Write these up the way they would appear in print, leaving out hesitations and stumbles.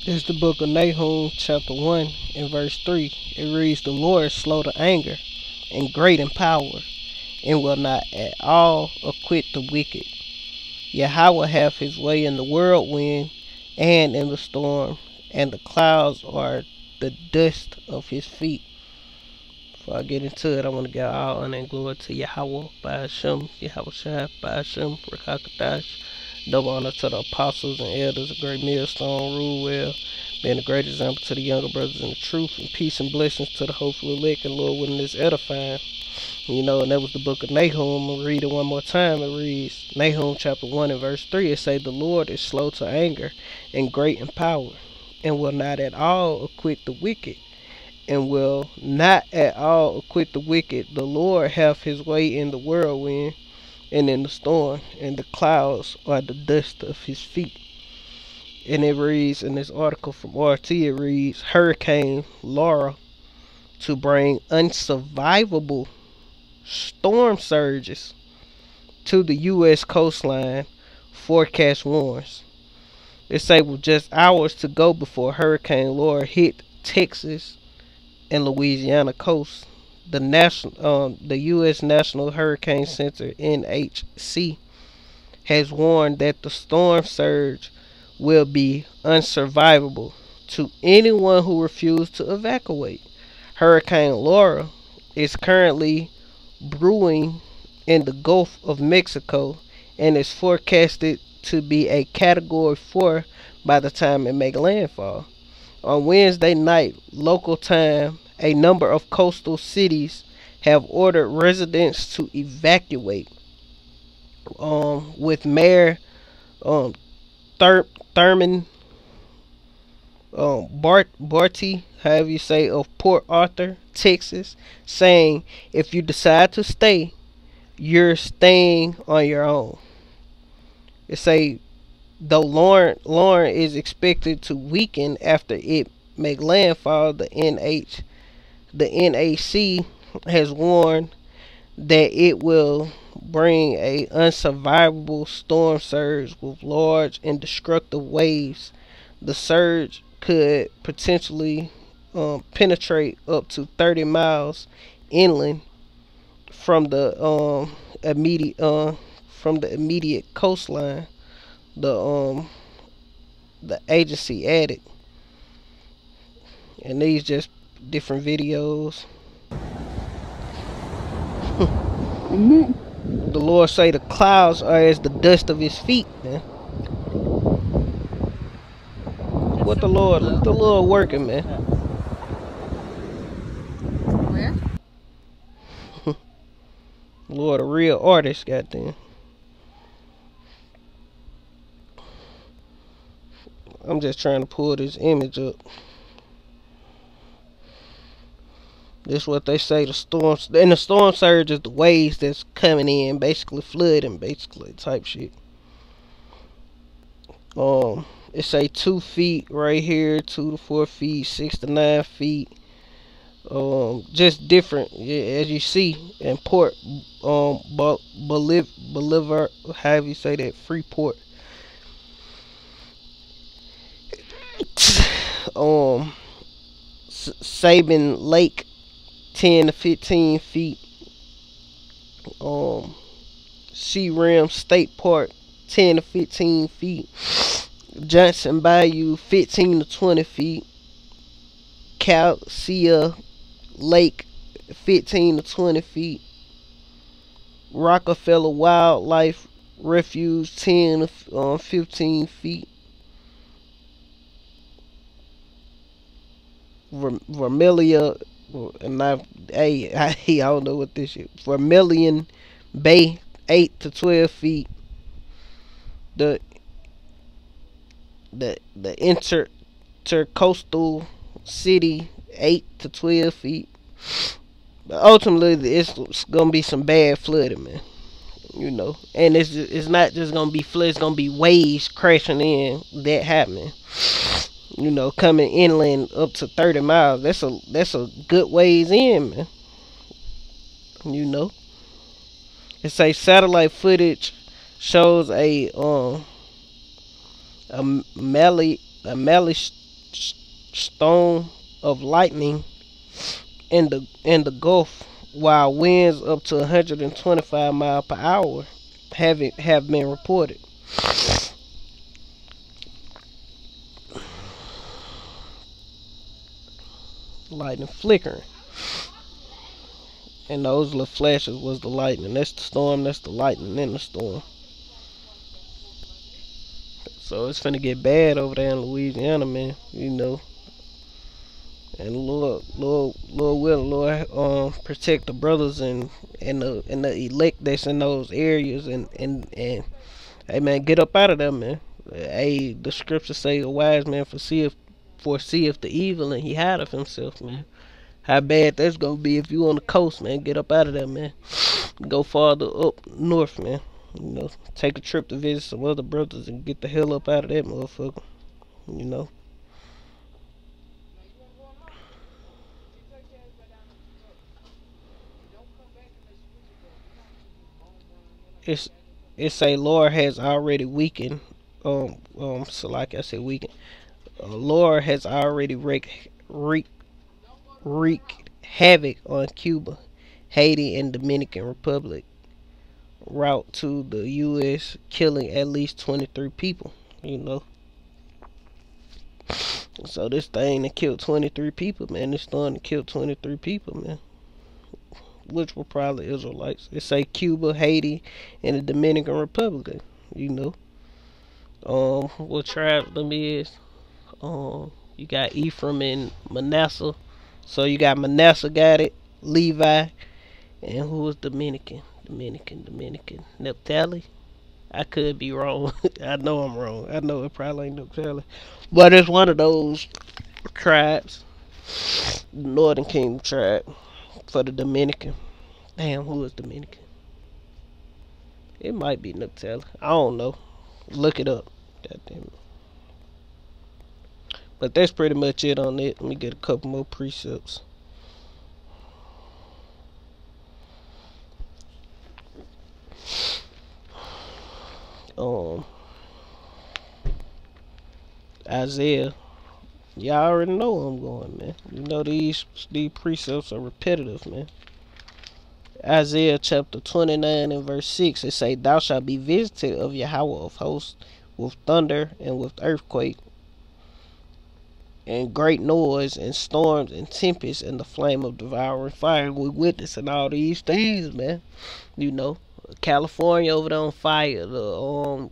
It's the book of Nahum, chapter 1, and verse 3. It reads, "The Lord is slow to anger, and great in power, and will not at all acquit the wicked. Yahweh hath his way in the whirlwind and in the storm, and the clouds are the dust of his feet." Before I get into it, I want to give all honor and glory to Yahweh, by Hashem, Yahweh Shai, by Hashem, Rakakadash. Double honor to the apostles and elders of Great Millstone, rule well, being a great example to the younger brothers in the truth, and peace and blessings to the hopeful elect, and Lord willing is edifying. And that was the book of Nahum. I'll read it one more time. It reads, Nahum chapter 1 and verse 3. It say, "The Lord is slow to anger and great in power, and will not at all acquit the wicked. And will not at all acquit the wicked. The Lord hath his way in the whirlwind and in the storm, and the clouds are the dust of his feet." And it reads in this article from RT, it reads, Hurricane Laura to bring unsurvivable storm surges to the U.S. coastline, forecast warns. It say with just hours to go before Hurricane Laura hit Texas and Louisiana coast, the U.S. National Hurricane Center (NHC) has warned that the storm surge will be unsurvivable to anyone who refuses to evacuate. Hurricane Laura is currently brewing in the Gulf of Mexico and is forecasted to be a Category 4 by the time it makes landfall. On Wednesday night, local time, a number of coastal cities have ordered residents to evacuate. With Mayor Thurman Barty, however you say, of Port Arthur, Texas, saying, "If you decide to stay, you're staying on your own." It say, though Lauren is expected to weaken after it make landfall, the NAC has warned that it will bring a unsurvivable storm surge with large and destructive waves. The surge could potentially penetrate up to 30 miles inland from the immediate coastline. The agency added, and these just different videos. The Lord say the clouds are as the dust of his feet, man. What the Lord working, man. Where? Lord, a real artist, goddamn. I'm just trying to pull this image up. This is what they say, the storms, and the storm surge is the waves that's coming in, basically flooding, basically type shit. It say 2 feet right here, 2 to 4 feet, 6 to 9 feet. Just different, yeah, as you see in Port, Bolivar, however you say that, Freeport. Sabin Lake, 10 to 15 feet. Sea Rim State Park, 10 to 15 feet. Johnson Bayou, 15 to 20 feet. Calcea Lake, 15 to 20 feet. Rockefeller Wildlife Refuge, 10 to 15 feet. Vermilion, and I don't know what this is. Vermilion Bay, 8 to 12 feet. The intercoastal city, 8 to 12 feet. But ultimately, it's gonna be some bad flooding, man. And it's not just gonna be flood. It's gonna be waves crashing in that happening. Coming inland up to 30 miles. That's a good ways in, man. It say satellite footage shows a Mally storm of lightning in the Gulf, while winds up to 125 miles per hour have been reported. Lightning flickering, and those little flashes was the lightning. That's the storm. That's the lightning in the storm. So it's finna get bad over there in Louisiana, man. And Lord will, Lord, protect the brothers and the elect that's in those areas, and hey, man, get up out of there, man. Hey, the scriptures say a wise man foreseeth the evil and he hideth himself, man. How bad that's gonna be if you on the coast, man. Get up out of there, man. Go farther up north, man. Take a trip to visit some other brothers and get the hell up out of that motherfucker. You know. It's a Lord has already weakened. So like I said, weakened. Lord has already wreaked havoc on Cuba, Haiti, and Dominican Republic. Route to the U.S., killing at least 23 people. You know. So this thing that killed 23 people, man. This storm that killed 23 people, man. Which were probably Israelites. It say Cuba, Haiti, and the Dominican Republic. You know. What tribe them is? You got Ephraim and Manasseh. So you got Manasseh got it, Levi, and who was Dominican? Dominican. Naphtali. I could be wrong. I know I'm wrong. I know it probably ain't Naphtali, but it's one of those tribes, Northern Kingdom tribe for the Dominican. Damn, who is Dominican? It might be Naphtali. I don't know. Look it up. God damn it. But that's pretty much it on it. Let me get a couple more precepts. Isaiah. Y'all already know where I'm going, man. These precepts are repetitive, man. Isaiah chapter 29 and verse 6, it say, "Thou shalt be visited of Yahweh of hosts with thunder and with earthquake and great noise and storms and tempests and the flame of devouring fire." We witnessing all these things, man. California over there on fire. The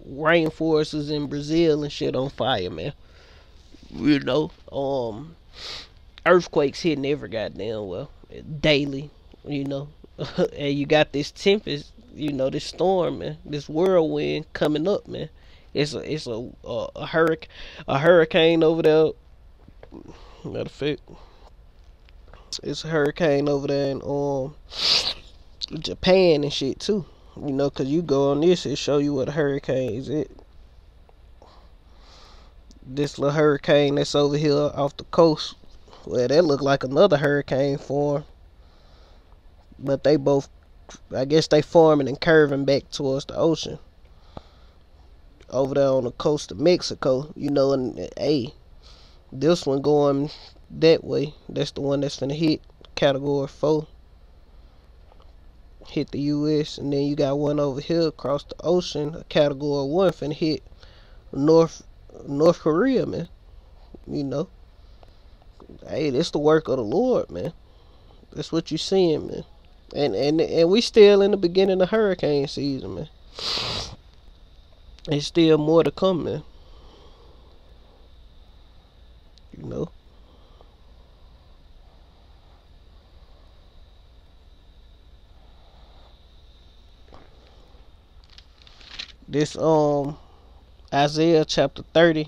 rainforests in Brazil and shit on fire, man. You know, earthquakes hitting every goddamn daily. You know, and you got this tempest. This storm, man. This whirlwind coming up, man. It's a hurricane over there. Matter of fact, it's a hurricane over there in Japan and shit too. Cause you go on this, it show you what a hurricane is. This little hurricane that's over here off the coast. Well, that look like another hurricane form, but they both, I guess, they forming and curving back towards the ocean over there on the coast of Mexico. And hey, this one going that way. That's the one that's finna hit Category 4. Hit the U.S. and then you got one over here across the ocean, a Category 1 finna hit North Korea, man. Hey, this the work of the Lord, man. That's what you seeing, man. And we still in the beginning of hurricane season, man. There's still more to come, man. You know. This Isaiah chapter 30.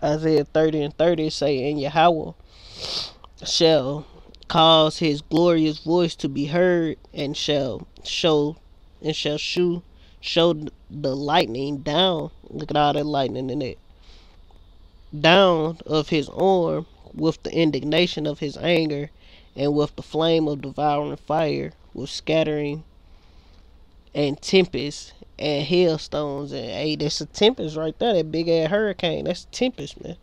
Isaiah 30 and 30 say, "And Yahweh shall cause his glorious voice to be heard, and shall show the lightning down." Look at all that lightning in it. "Down of his arm with the indignation of his anger, and with the flame of devouring fire, with scattering and tempest and hailstones. And hey, that's a tempest right there. That big ass hurricane. That's tempest, man.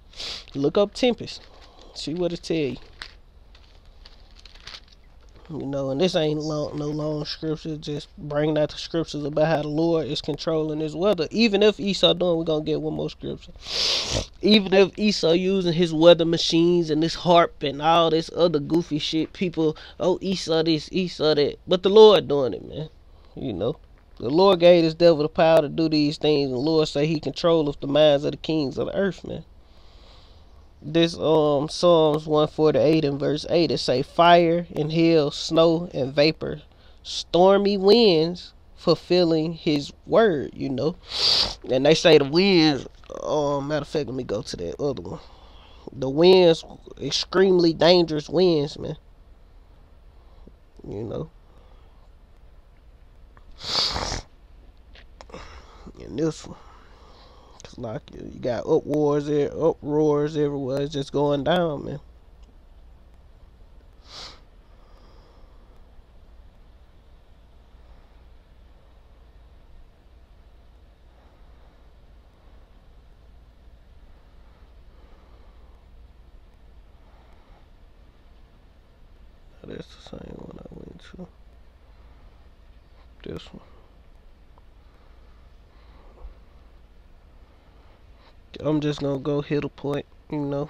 Look up tempest. See what it tell you. You know, and this ain't no long scripture, just bringing out the scriptures about how the Lord is controlling this weather. Even if Esau doing, we're going to get one more scripture. Even if Esau using his weather machines and this harp and all this other goofy shit, people, oh, Esau this, Esau that. But the Lord doing it, man. You know. The Lord gave this devil the power to do these things. And the Lord say he controlleth the minds of the kings of the earth, man. This Psalms 148 and verse 8, it say fire and hail, snow and vapor, stormy winds fulfilling his word, you know. And they say the winds, matter of fact, let me go to that other one. The winds, extremely dangerous winds, man. You know. And this one, like you got uproars everywhere. It's just going down, man. That's the same one I went to. This one. I'm just gonna go hit a point, you know.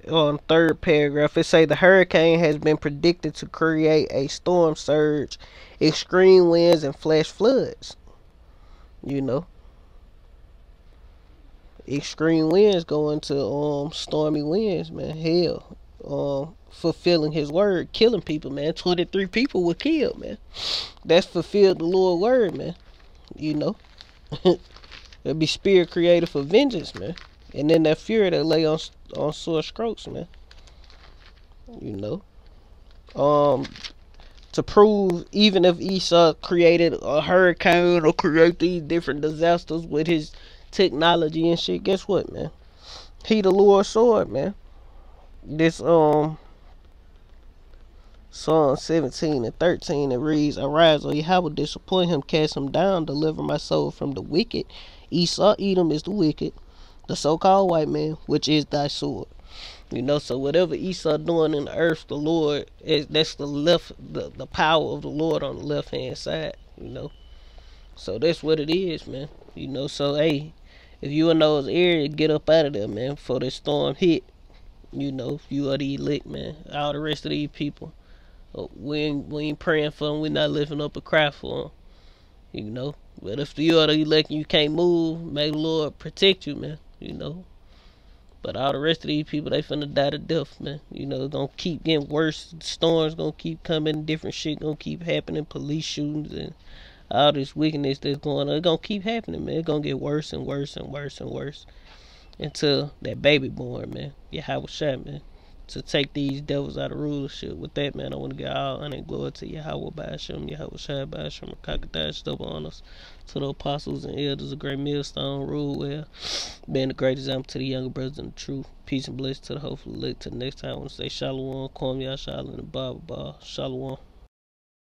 On third paragraph, it say the hurricane has been predicted to create a storm surge, extreme winds, and flash floods. You know, extreme winds go into stormy winds, man. Hell, fulfilling his word, killing people, man. 23 people were killed, man. That's fulfilled the Lord's word, man. You know, it'll be spirit created for vengeance, man. And then that fury that lay on sore strokes, man. You know. To prove even if Esau created a hurricane or create these different disasters with his technology and shit, guess what, man? He the Lord's sword, man. This Psalm 17 and 13, it reads, arise, O Yahweh, disappoint him, cast him down, deliver my soul from the wicked. Esau, Edom is the wicked, the so-called white man, which is thy sword. You know, so whatever Esau doing in the earth, the Lord, that's the power of the Lord on the left hand side, you know. So that's what it is, man. You know, so hey, if you in those areas, get up out of there, man, before this storm hit. You know, you are the elect, man. All the rest of these people, we ain't praying for them. We not lifting up a cry for them. You know, but if you are the elect and you can't move, may the Lord protect you, man. You know. But all the rest of these people, they finna die to death, man. You know, it's gonna keep getting worse. Storms gonna keep coming. Different shit gonna keep happening. Police shootings and all this wickedness that's going on. It's gonna keep happening, man. It's gonna get worse and worse and worse and worse until that baby born, man. Yahweh Shai, man. To take these devils out of rulership. With that, man, I want to get all honor and glory to Yahweh Ba'ashem, Yahweh Shai Ba'ashem, Kakadash, double honors to the apostles and elders of great millstone, rule well, being the great example to the younger brothers in the truth. Peace and blessings to the hopeful elect. Till next time, I want to say Shalom, Kwam Yah Shalom, and the Bible, Shalom.